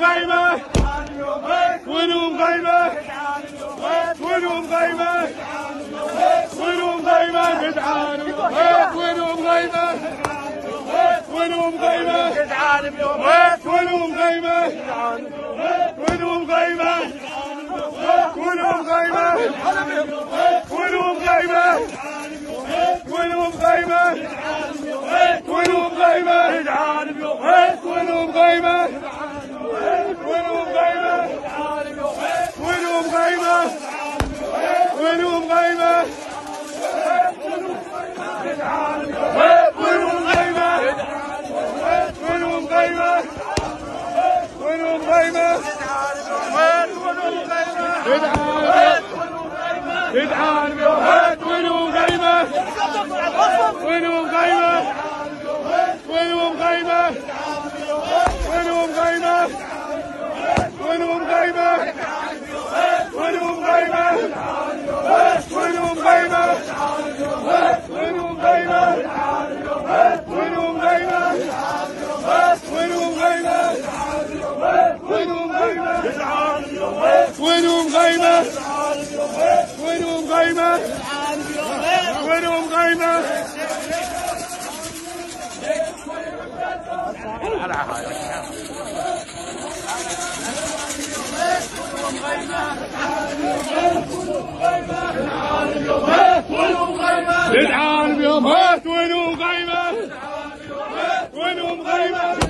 غيمة وينهم غيمة وينهم غيمة وينهم غيمة جدعان وينهم غيمة وينهم غيمة جدعان وينهم غيمة وينهم غيمة وينهم غيمة وينهم غيمة وينهم غيمة وينهم غيمة وينهم غيمة وينهم غيمة وينهم غيمة وينهم غيمة وينهم غيمة وينهم غيمة وينهم غيمة جدعان وينهم غيمة وينهم غيمة وينهم غيمة وينهم غيمة وينهم غيمة وينهم غيمة وينهم غيمة وينهم غيمة وينهم غيمة وينهم غيمة وينهم غيمة وينهم غيمة وينهم غيمة وينهم غيمة جدعان بيوم وينهم غيمة وينهم غيمة